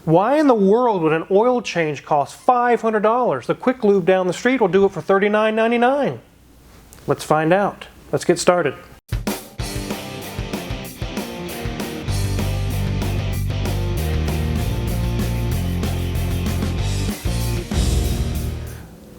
Why in the world would an oil change cost $500? The quick lube down the street will do it for $39.99. Let's find out. Let's get started.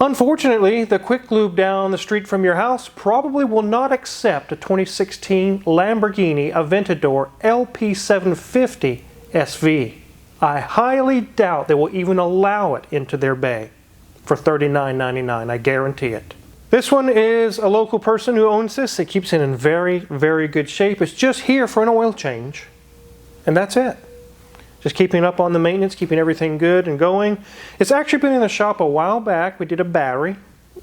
Unfortunately, the quick lube down the street from your house probably will not accept a 2016 Lamborghini Aventador LP750 SV. I highly doubt they will even allow it into their bay for $39.99, I guarantee it. This one is a local person who owns this. It keeps it in very, very good shape. It's just here for an oil change, and that's it. Just keeping up on the maintenance, keeping everything good and going. It's actually been in the shop a while back. We did a battery,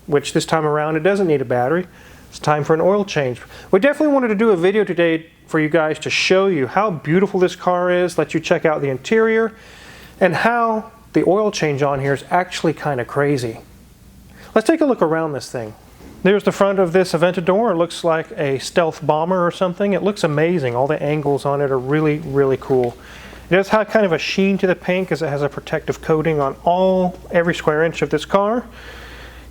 which this time around it doesn't need a battery. It's time for an oil change. We definitely wanted to do a video today for you guys to show you how beautiful this car is, let you check out the interior, and how the oil change on here is actually kind of crazy. Let's take a look around this thing. There's the front of this Aventador. It looks like a stealth bomber or something. It looks amazing. All the angles on it are really, really cool. It does have kind of a sheen to the paint because it has a protective coating on every square inch of this car.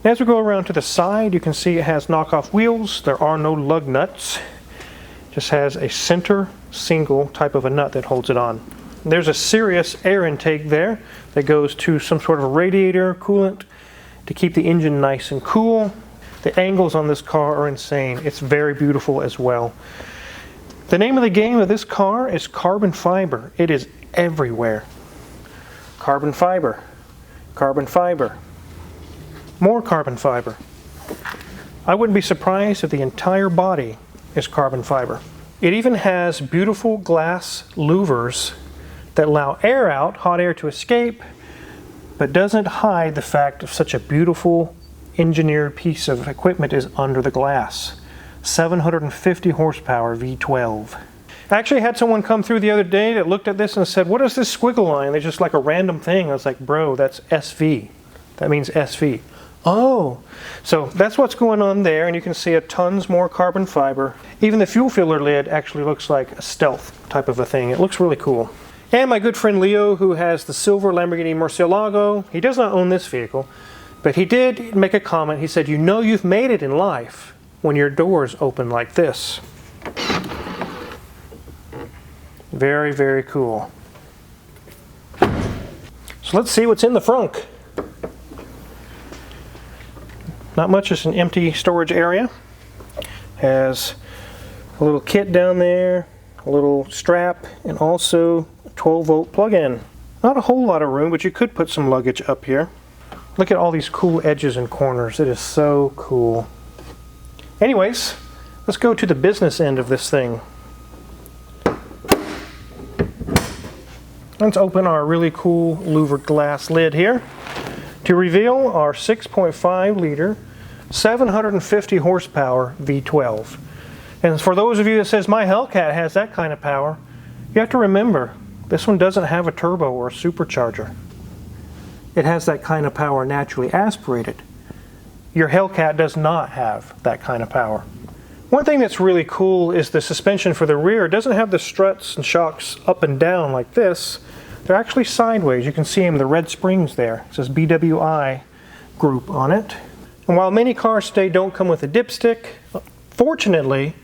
And as we go around to the side, you can see it has knockoff wheels. There are no lug nuts. It just has a center single type of a nut that holds it on. And there's a serious air intake there that goes to some sort of radiator coolant to keep the engine nice and cool. The angles on this car are insane. It's very beautiful as well. The name of the game of this car is carbon fiber. It is everywhere. Carbon fiber, carbon fiber, more carbon fiber. I wouldn't be surprised if the entire body is carbon fiber. It even has beautiful glass louvers that allow air out, hot air to escape, but doesn't hide the fact of such a beautiful engineered piece of equipment is under the glass. 750 horsepower V12. I actually had someone come through the other day that looked at this and said, "What is this squiggle line?" It's just like a random thing. I was like, "Bro, that's SV. That means SV." Oh, so that's what's going on there, and you can see a tons more carbon fiber. Even the fuel filler lid actually looks like a stealth type of a thing. It looks really cool. And my good friend Leo, who has the silver Lamborghini Murcielago, he does not own this vehicle, but he did make a comment. He said, "You know you've made it in life when your doors open like this." Very, very cool. So let's see what's in the frunk. Not much, just an empty storage area. Has a little kit down there, a little strap, and also a 12-volt plug-in. Not a whole lot of room, but you could put some luggage up here. Look at all these cool edges and corners. It is so cool. Anyways, let's go to the business end of this thing. Let's open our really cool louvered glass lid here to reveal our 6.5 liter, 750 horsepower V12. And for those of you that says my Hellcat has that kind of power, you have to remember this one doesn't have a turbo or a supercharger. It has that kind of power naturally aspirated. Your Hellcat does not have that kind of power. One thing that's really cool is the suspension for the rear. It doesn't have the struts and shocks up and down like this. They're actually sideways. You can see them, the red springs there. It says BWI group on it. And while many cars today don't come with a dipstick, fortunately,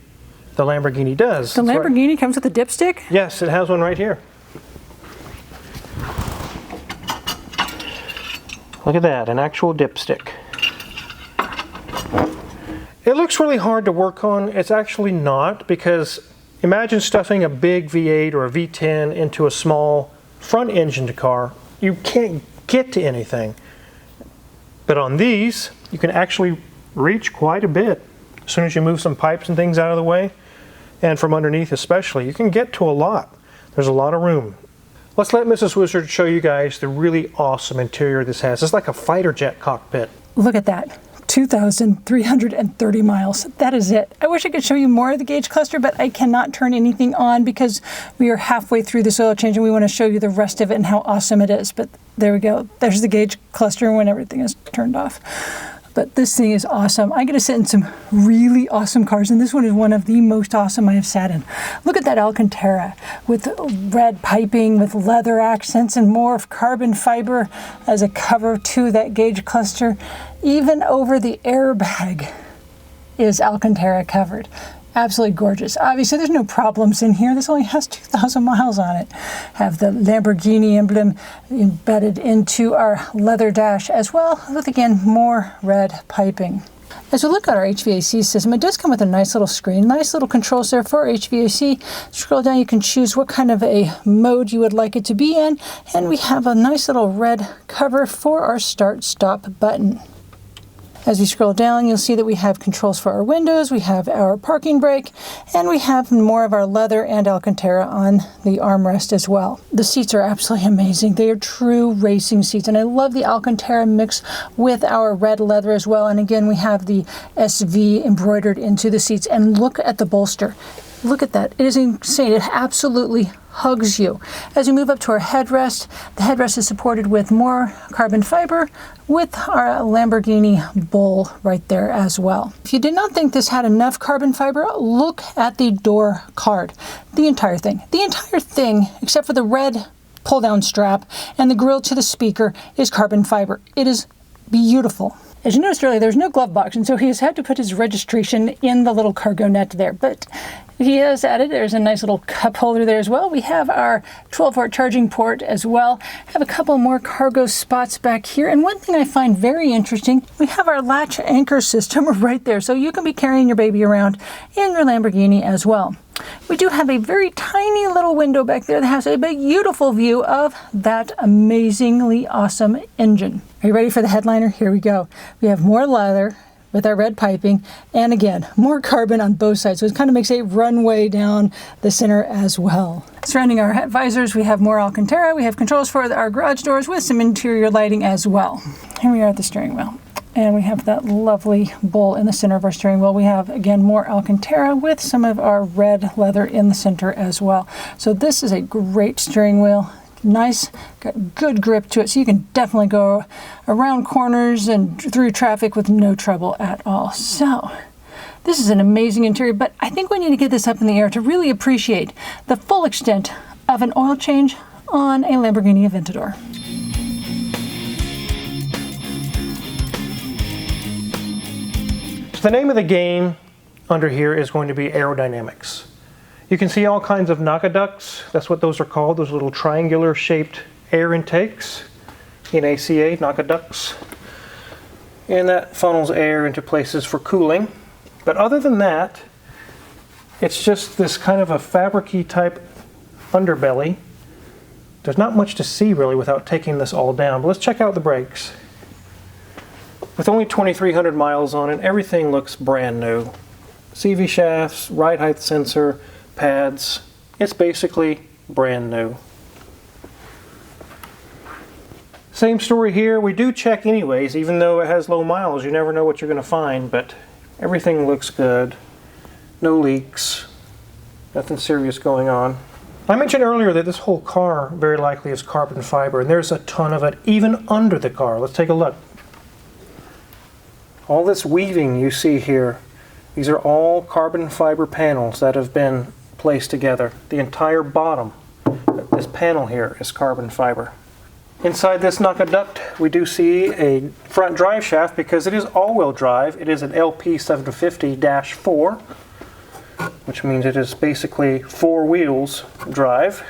the Lamborghini does. The Lamborghini comes with a dipstick? Yes, it has one right here. Look at that, an actual dipstick. It looks really hard to work on. It's actually not, because imagine stuffing a big V8 or a V10 into a small front engined car. You can't get to anything. But on these, you can actually reach quite a bit. As soon as you move some pipes and things out of the way, and from underneath especially, you can get to a lot. There's a lot of room. Let's let Mrs. Wizard show you guys the really awesome interior this has. It's like a fighter jet cockpit. Look at that. 2,330 miles. That is it. I wish I could show you more of the gauge cluster, but I cannot turn anything on because we are halfway through this oil change and we want to show you the rest of it and how awesome it is. But there we go. There's the gauge cluster when everything is turned off. But this thing is awesome. I get to sit in some really awesome cars, and this one is one of the most awesome I have sat in. Look at that Alcantara with red piping, with leather accents, and more of carbon fiber as a cover to that gauge cluster. Even over the airbag is Alcantara covered. Absolutely gorgeous. Obviously, there's no problems in here. This only has 2,000 miles on it. Have the Lamborghini emblem embedded into our leather dash as well, with again more red piping. As we look at our HVAC system, it does come with a nice little screen, nice little controls there for HVAC. Scroll down, you can choose what kind of a mode you would like it to be in, and we have a nice little red cover for our start-stop button. As we scroll down, you'll see that we have controls for our windows, we have our parking brake, and we have more of our leather and Alcantara on the armrest as well. The seats are absolutely amazing. They are true racing seats, and I love the Alcantara mix with our red leather as well. And again, we have the SV embroidered into the seats, and look at the bolster. Look at that. It is insane. It absolutely hugs you. As we move up to our headrest, the headrest is supported with more carbon fiber with our Lamborghini bull right there as well. If you did not think this had enough carbon fiber, look at the door card. The entire thing, except for the red pull-down strap and the grill to the speaker, is carbon fiber. It is beautiful. As you noticed earlier, there's no glove box, and so he has had to put his registration in the little cargo net there. But he has added, there's a nice little cup holder there as well. We have our 12-volt charging port as well. Have a couple more cargo spots back here. And one thing I find very interesting, we have our latch anchor system right there. So you can be carrying your baby around in your Lamborghini as well. We do have a very tiny little window back there that has a beautiful view of that amazingly awesome engine. Are you ready for the headliner? Here we go. We have more leather with our red piping, and again, more carbon on both sides. So it kind of makes a runway down the center as well. Surrounding our visors, we have more Alcantara. We have controls for our garage doors with some interior lighting as well. Here we are at the steering wheel. And we have that lovely bull in the center of our steering wheel. We have, again, more Alcantara with some of our red leather in the center as well. So this is a great steering wheel. Nice, got good grip to it, so you can definitely go around corners and through traffic with no trouble at all. So this is an amazing interior, but I think we need to get this up in the air to really appreciate the full extent of an oil change on a Lamborghini Aventador. The name of the game under here is going to be aerodynamics. You can see all kinds of ducts. That's what those are called, those little triangular shaped air intakes in ACA, ducts. And that funnels air into places for cooling. But other than that, it's just this kind of a fabric-y type underbelly. There's not much to see really without taking this all down. But let's check out the brakes. With only 2,300 miles on it, everything looks brand new. CV shafts, ride height sensor, pads. It's basically brand new. Same story here. We do check anyways, even though it has low miles. You never know what you're going to find, but everything looks good. No leaks. Nothing serious going on. I mentioned earlier that this whole car very likely is carbon fiber, and there's a ton of it even under the car. Let's take a look. All this weaving you see here, these are all carbon fiber panels that have been placed together. The entire bottom, this panel here, is carbon fiber. Inside this duct, we do see a front drive shaft because it is all-wheel drive. It is an LP750-4, which means it is basically 4 wheels drive.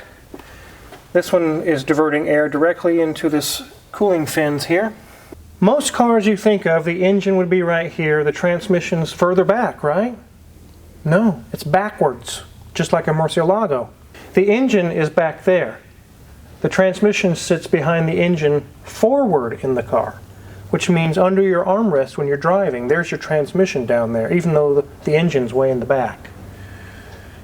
This one is diverting air directly into this cooling fins here. Most cars you think of, the engine would be right here, the transmission's further back, right? No, it's backwards, just like a Murcielago. The engine is back there. The transmission sits behind the engine forward in the car, which means under your armrest when you're driving, there's your transmission down there, even though the engine's way in the back.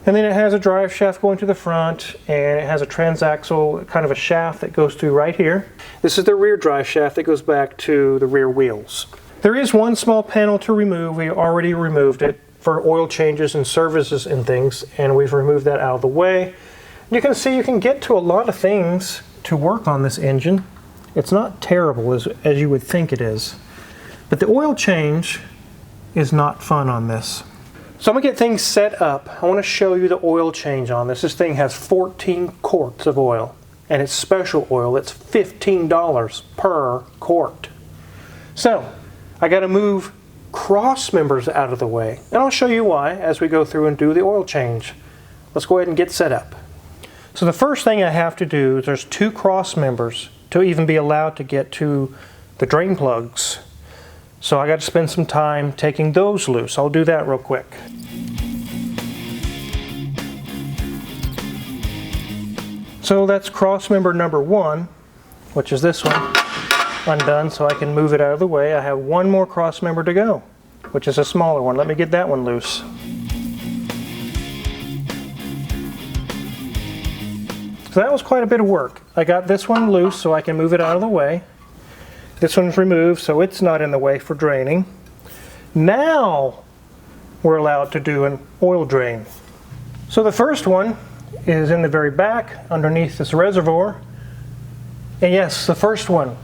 And then it has a drive shaft going to the front, and it has a transaxle, kind of a shaft that goes through right here. This is the rear drive shaft that goes back to the rear wheels. There is one small panel to remove. We already removed it for oil changes and services and things, and we've removed that out of the way. You can see you can get to a lot of things to work on this engine. It's not terrible as you would think it is. But the oil change is not fun on this. So I'm gonna get things set up. I wanna show you the oil change on this. This thing has 14 quarts of oil, and it's special oil. It's $15 per quart. So I gotta move cross members out of the way, and I'll show you why as we go through and do the oil change. Let's go ahead and get set up. So the first thing I have to do is there's 2 cross members to even be allowed to get to the drain plugs. So I got to spend some time taking those loose. I'll do that real quick. So that's cross member number 1, which is this one, undone, so I can move it out of the way. I have one more cross member to go, which is a smaller one. Let me get that one loose. So that was quite a bit of work. I got this one loose so I can move it out of the way. This one's removed so it's not in the way for draining. Now we're allowed to do an oil drain. So the first one is in the very back underneath this reservoir. And yes, the first one,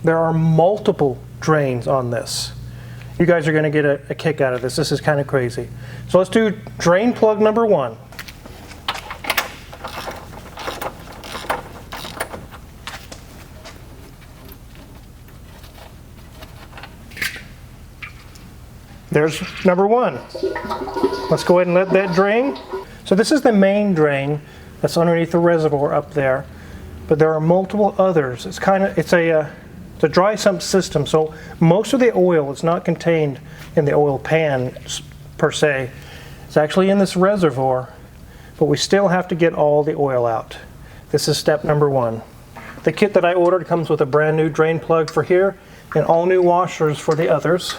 there are multiple drains on this. You guys are going to get a kick out of this. This is kind of crazy. So let's do drain plug number 1. There's number 1. Let's go ahead and let that drain. So this is the main drain that's underneath the reservoir up there, but there are multiple others. It's a dry sump system, so most of the oil is not contained in the oil pan per se. It's actually in this reservoir, but we still have to get all the oil out. This is step number 1. The kit that I ordered comes with a brand new drain plug for here and all new washers for the others.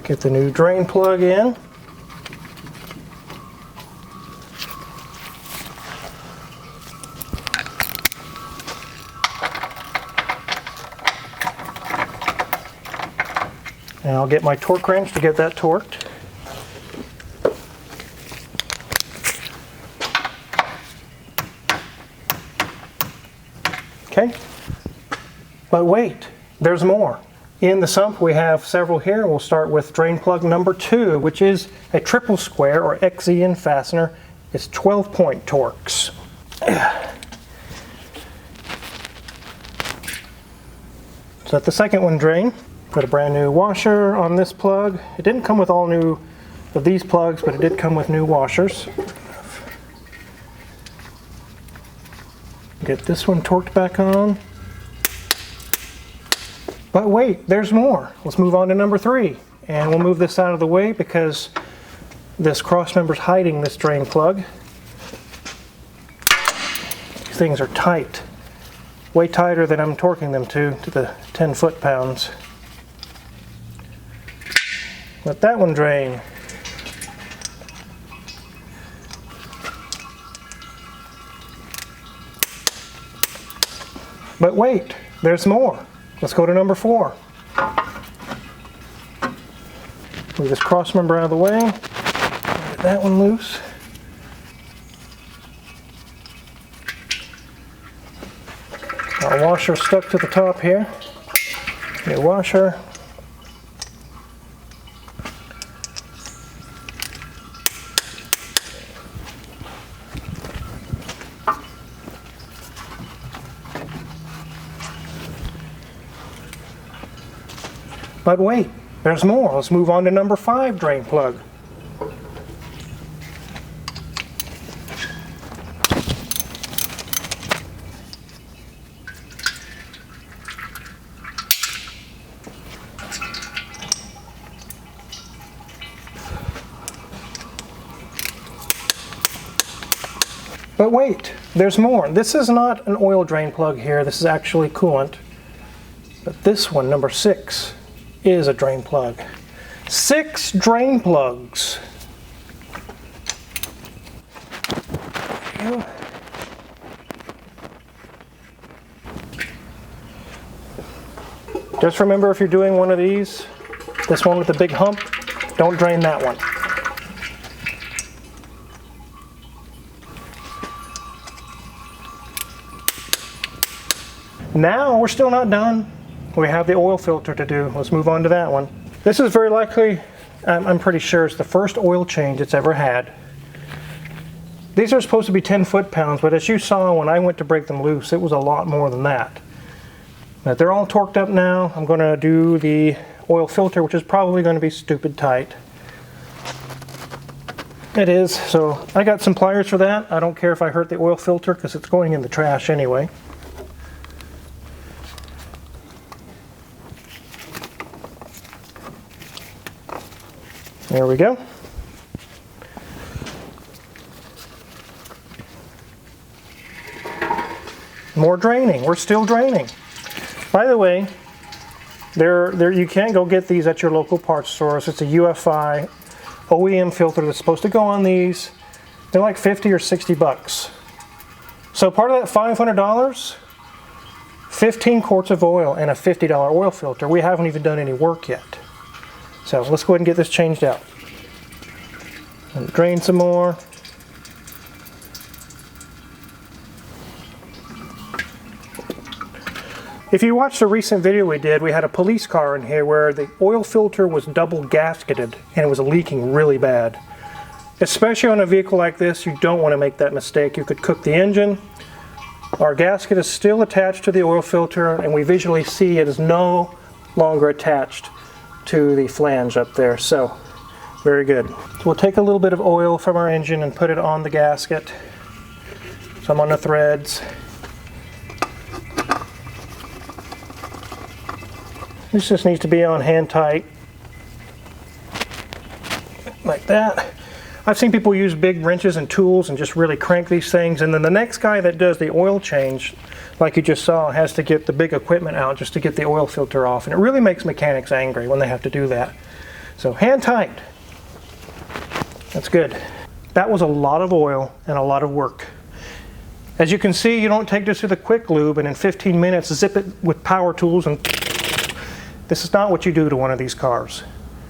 Get the new drain plug in. And I'll get my torque wrench to get that torqued. Okay. But wait, there's more. In the sump we have several here. We'll start with drain plug number 2, which is a triple square or XEN fastener. It's 12-point Torx. So let the second one drain. Put a brand new washer on this plug. It didn't come with all new of these plugs, but it did come with new washers. Get this one torqued back on. But wait, there's more. Let's move on to number 3. And we'll move this out of the way because this cross member's hiding this drain plug. These things are tight. Way tighter than I'm torquing them to the 10 foot-pounds. Let that one drain. But wait, there's more. Let's go to number 4. Move this cross member out of the way. Get that one loose. Our washer stuck to the top here. New washer. But wait, there's more. Let's move on to number 5 drain plug. But wait, there's more. This is not an oil drain plug here. This is actually coolant. But this one, number 6, is a drain plug. 6 drain plugs. There you go. Just remember, if you're doing one of these, this one with the big hump, don't drain that one. Now we're still not done. We have the oil filter to do. Let's move on to that one. This is very likely, I'm pretty sure it's the first oil change it's ever had. These are supposed to be 10 foot-pounds, but as you saw when I went to break them loose, it was a lot more than that. But they're all torqued up now. I'm going to do the oil filter, which is probably going to be stupid tight. It is, so I got some pliers for that. I don't care if I hurt the oil filter because it's going in the trash anyway. There we go. More draining. We're still draining. By the way, you can't go get these at your local parts stores. It's a UFI OEM filter that's supposed to go on these. They're like 50 or 60 bucks. So part of that $500, 15 quarts of oil and a $50 oil filter. We haven't even done any work yet. So let's go ahead and get this changed out. And drain some more. If you watched a recent video we did, we had a police car in here where the oil filter was double gasketed and it was leaking really bad. Especially on a vehicle like this, you don't want to make that mistake. You could cook the engine. Our gasket is still attached to the oil filter and we visually see it is no longer attached to the flange up there. So, very good. So we'll take a little bit of oil from our engine and put it on the gasket. Some on the threads. This just needs to be on hand tight, like that. I've seen people use big wrenches and tools and just really crank these things, and then the next guy that does the oil change, like you just saw, has to get the big equipment out just to get the oil filter off, and it really makes mechanics angry when they have to do that. So hand tight. That's good. That was a lot of oil and a lot of work. As you can see, you don't take this to the quick lube and in 15 minutes zip it with power tools and this is not what you do to one of these cars.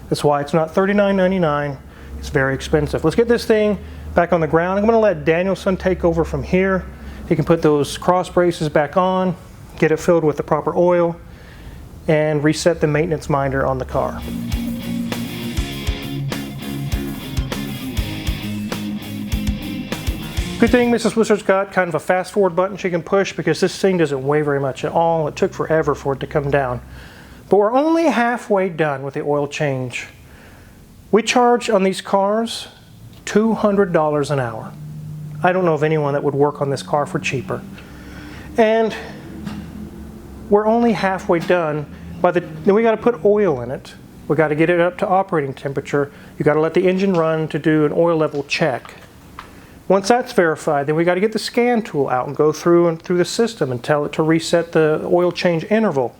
That's why it's not $39.99. It's very expensive. Let's get this thing back on the ground. I'm going to let Danielson take over from here. He can put those cross braces back on, get it filled with the proper oil, and reset the maintenance minder on the car. Good thing Mrs. Wizard's got kind of a fast forward button she can push because this thing doesn't weigh very much at all. It took forever for it to come down. But we're only halfway done with the oil change. We charge on these cars $200 an hour. I don't know of anyone that would work on this car for cheaper. And we're only halfway done. Then we got to put oil in it. We got to get it up to operating temperature. You got to let the engine run to do an oil level check. Once that's verified, then we got to get the scan tool out and go through the system and tell it to reset the oil change interval.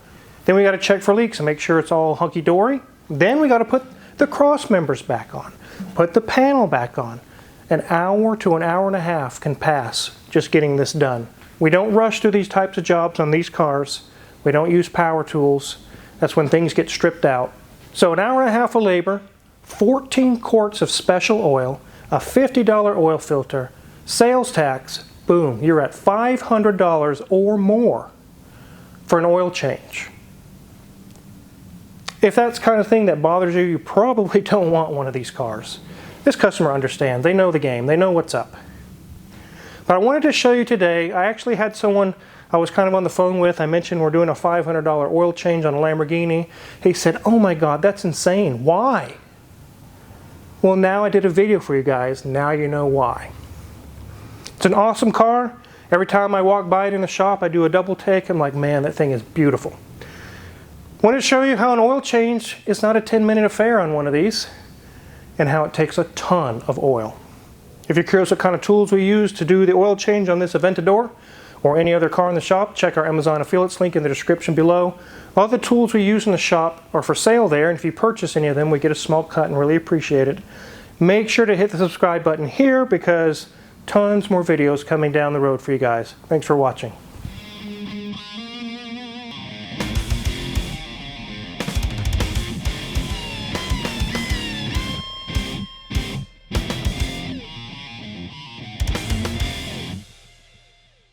Then we got to check for leaks and make sure it's all hunky-dory. Then we got to put the cross members back on, put the panel back on. An hour to an hour and a half can pass just getting this done. We don't rush through these types of jobs on these cars. We don't use power tools. That's when things get stripped out. So an hour and a half of labor, 14 quarts of special oil, a $50 oil filter, sales tax, boom, you're at $500 or more for an oil change. If that's the kind of thing that bothers you, you probably don't want one of these cars. This customer understands. They know the game. They know what's up. But I wanted to show you today, I actually had someone I was kind of on the phone with. I mentioned we're doing a $500 oil change on a Lamborghini. He said, "Oh my God, that's insane. Why?" Well, now I did a video for you guys. Now you know why. It's an awesome car. Every time I walk by it in the shop, I do a double take. I'm like, man, that thing is beautiful. I wanted to show you how an oil change is not a 10-minute affair on one of these and how it takes a ton of oil. If you're curious what kind of tools we use to do the oil change on this Aventador or any other car in the shop, check our Amazon affiliates link in the description below. All the tools we use in the shop are for sale there, and if you purchase any of them, we get a small cut and really appreciate it. Make sure to hit the subscribe button here because tons more videos coming down the road for you guys. Thanks for watching.